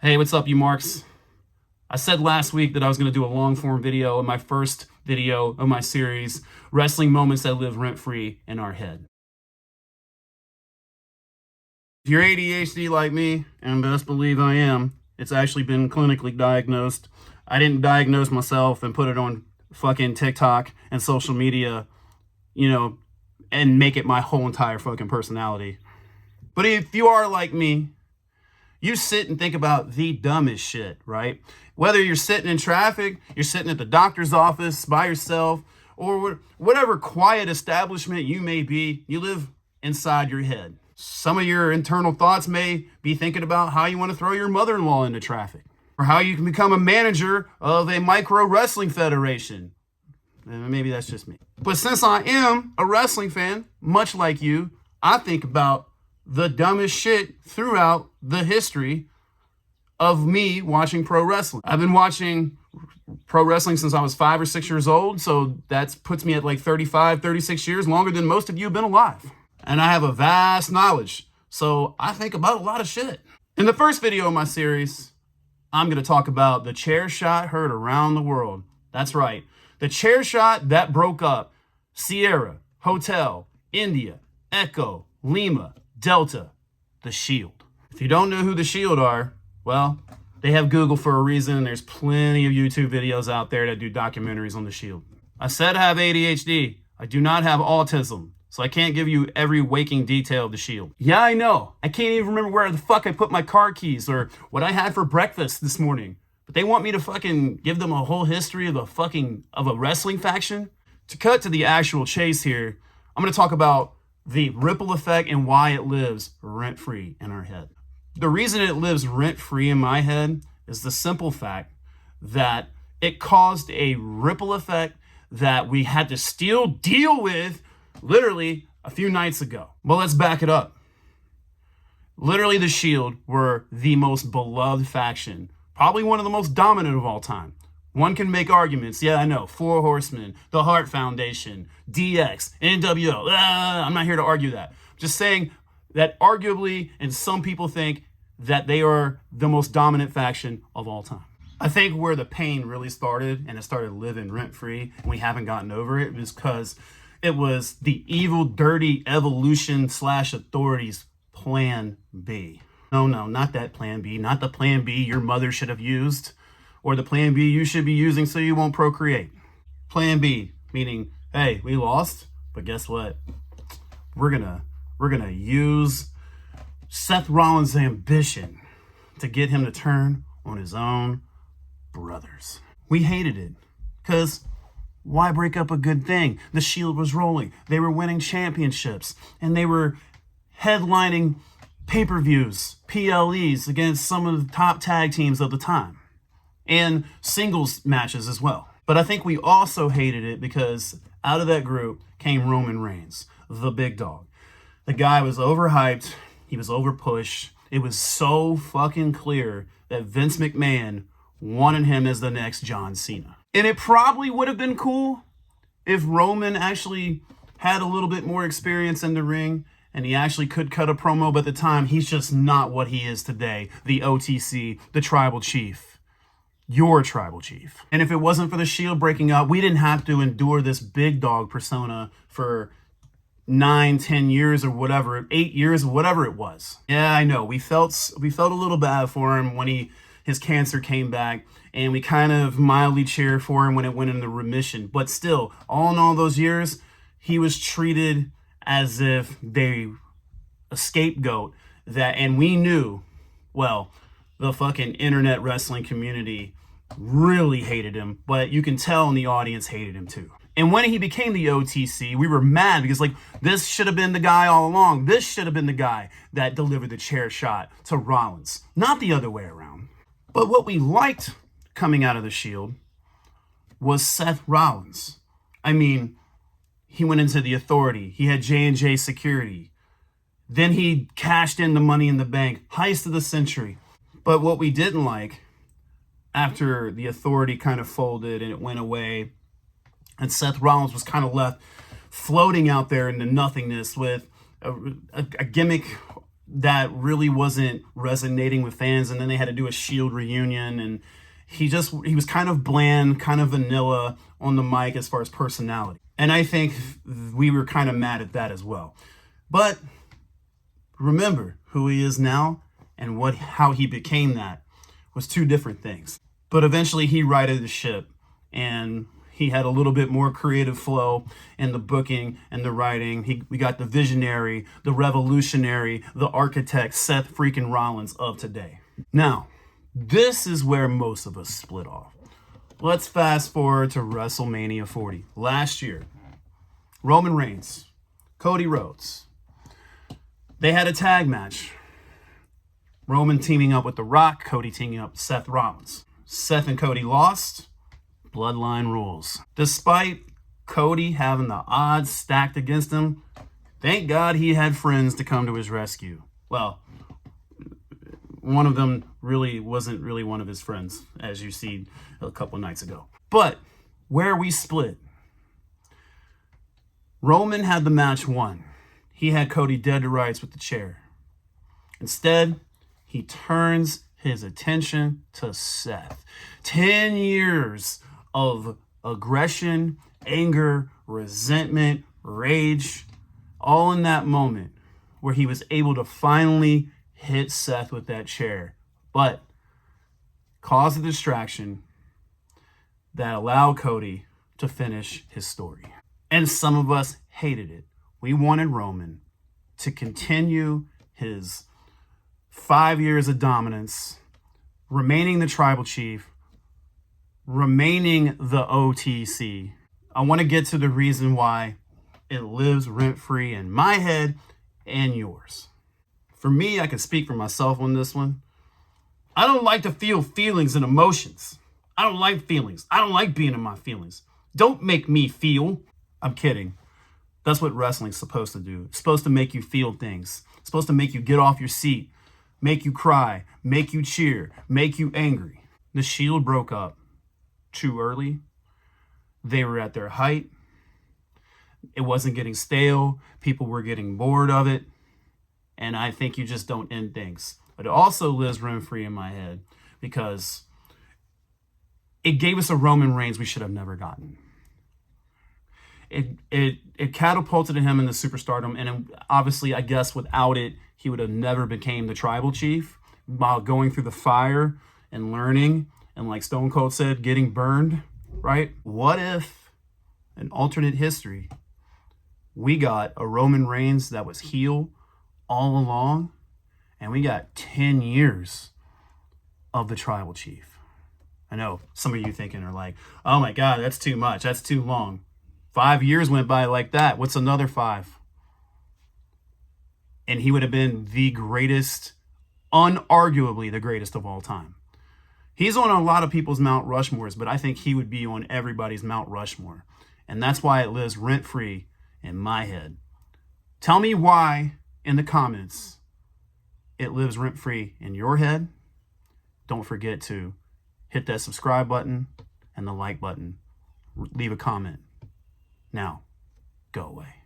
Hey, what's up, you marks? I said last week that I was going to do a long-form video in my first video of my series, Wrestling Moments That Live Rent-Free in Our Head. If you're ADHD like me, and best believe I am, it's actually been clinically diagnosed. I didn't diagnose myself and put it on fucking TikTok and social media, and make it my whole entire fucking personality. But if you are like me, you sit and think about the dumbest shit, right? Whether you're sitting in traffic, you're sitting at the doctor's office by yourself, or whatever quiet establishment you may be, you live inside your head. Some of your internal thoughts may be thinking about how you want to throw your mother-in-law into traffic, or how you can become a manager of a micro wrestling federation. Maybe that's just me. But since I am a wrestling fan, much like you, I think about the dumbest shit throughout the history of me watching pro wrestling. I've been watching pro wrestling since I was 5 or 6 years old, so that puts me at like 35, 36 years, longer than most of you have been alive. And I have a vast knowledge, so I think about a lot of shit. In the first video of my series, I'm going to talk about the chair shot heard around the world. That's right, the chair shot that broke up Sierra, Hotel, India, Echo, Lima, Delta, The Shield. If you don't know who The Shield are, well, they have Google for a reason. There's plenty of YouTube videos out there that do documentaries on The Shield. I said I have ADHD. I do not have autism, so I can't give you every waking detail of The Shield. Yeah, I know. I can't even remember where the fuck I put my car keys or what I had for breakfast this morning. But they want me to fucking give them a whole history of a wrestling faction? To cut to the actual chase here, I'm going to talk about the ripple effect and why it lives rent-free in our head. The reason it lives rent-free in my head is the simple fact that it caused a ripple effect that we had to still deal with literally a few nights ago. Well, let's back it up. Literally, the Shield were the most beloved faction, probably one of the most dominant of all time. One can make arguments. Yeah, I know. Four Horsemen, the Hart Foundation, DX, NWO. I'm not here to argue that. Just saying that arguably, and some people think that they are the most dominant faction of all time. I think where the pain really started, and it started living rent-free, and we haven't gotten over it, is because it was the evil, dirty evolution / authorities plan B. No, not that plan B. Not the plan B your mother should have used, or the plan B you should be using so you won't procreate. Plan B, meaning, hey, we lost, but guess what? We're gonna use Seth Rollins' ambition to get him to turn on his own brothers. We hated it, because why break up a good thing? The Shield was rolling. They were winning championships, and they were headlining pay-per-views, PLEs, against some of the top tag teams of the time, and singles matches as well. But I think we also hated it because out of that group came Roman Reigns, the big dog. The guy was overhyped. He was overpushed. It was so fucking clear that Vince McMahon wanted him as the next John Cena. And it probably would have been cool if Roman actually had a little bit more experience in the ring and he actually could cut a promo, but at the time, he's just not what he is today. The OTC, the tribal chief. Your tribal chief. And if it wasn't for the Shield breaking up, we didn't have to endure this big dog persona for 9, 10 years or whatever, 8 years, whatever it was. Yeah, I know. We felt a little bad for him when his cancer came back, and we kind of mildly cheered for him when it went into remission. But still, all in all those years, he was treated as if they a scapegoat and we knew, well, the fucking internet wrestling community really hated him, but you can tell in the audience hated him too. And when he became the OTC, we were mad because this should have been the guy all along. This should have been the guy that delivered the chair shot to Rollins, not the other way around. But what we liked coming out of the Shield was Seth Rollins. I mean, he went into the Authority. He had J&J Security. Then he cashed in the Money in the Bank, heist of the century. But what we didn't like, after the Authority kind of folded and it went away, and Seth Rollins was kind of left floating out there into nothingness with a gimmick that really wasn't resonating with fans, and then they had to do a Shield reunion, and he was kind of bland, kind of vanilla on the mic as far as personality. And I think we were kind of mad at that as well. But remember, who he is now and how he became that was two different things. But eventually he righted the ship, and he had a little bit more creative flow in the booking and the writing. We got the visionary, the revolutionary, the architect, Seth freaking Rollins of today. Now, this is where most of us split off. Let's fast forward to WrestleMania 40. Last year, Roman Reigns, Cody Rhodes. They had a tag match. Roman teaming up with The Rock, Cody teaming up with Seth Rollins. Seth and Cody lost. Bloodline rules. Despite Cody having the odds stacked against him, thank God he had friends to come to his rescue. Well, one of them really wasn't really one of his friends, as you see a couple nights ago. But where we split, Roman had the match won. He had Cody dead to rights with the chair. Instead, he turns his attention to Seth. 10 years of aggression, anger, resentment, rage, all in that moment where he was able to finally hit Seth with that chair, but caused a distraction that allowed Cody to finish his story. And some of us hated it. We wanted Roman to continue his 5 years of dominance, remaining the tribal chief, remaining the OTC. I want to get to the reason why it lives rent-free in my head and yours. For me, I can speak for myself on this one. I don't like to feel feelings and emotions. I don't like feelings. I don't like being in my feelings. Don't make me feel. I'm kidding. That's what wrestling's supposed to do. It's supposed to make you feel things. It's supposed to make you get off your seat, make you cry, make you cheer, make you angry. The Shield broke up too early. They were at their height. It wasn't getting stale. People were getting bored of it. And I think you just don't end things. But it also lives rent-free in my head because it gave us a Roman Reigns we should have never gotten. It catapulted him in the superstardom, and obviously, I guess without it, he would have never became the tribal chief. While going through the fire and learning, and like Stone Cold said, getting burned, right? What if, in alternate history, we got a Roman Reigns that was heel all along, and we got 10 years of the tribal chief? I know some of you thinking are like, oh my God, that's too much. That's too long. 5 years went by like that. What's another 5? And he would have been the greatest, unarguably the greatest of all time. He's on a lot of people's Mount Rushmores, but I think he would be on everybody's Mount Rushmore. And that's why it lives rent-free in my head. Tell me why in the comments it lives rent-free in your head. Don't forget to hit that subscribe button and the like button. Leave a comment. Now, go away.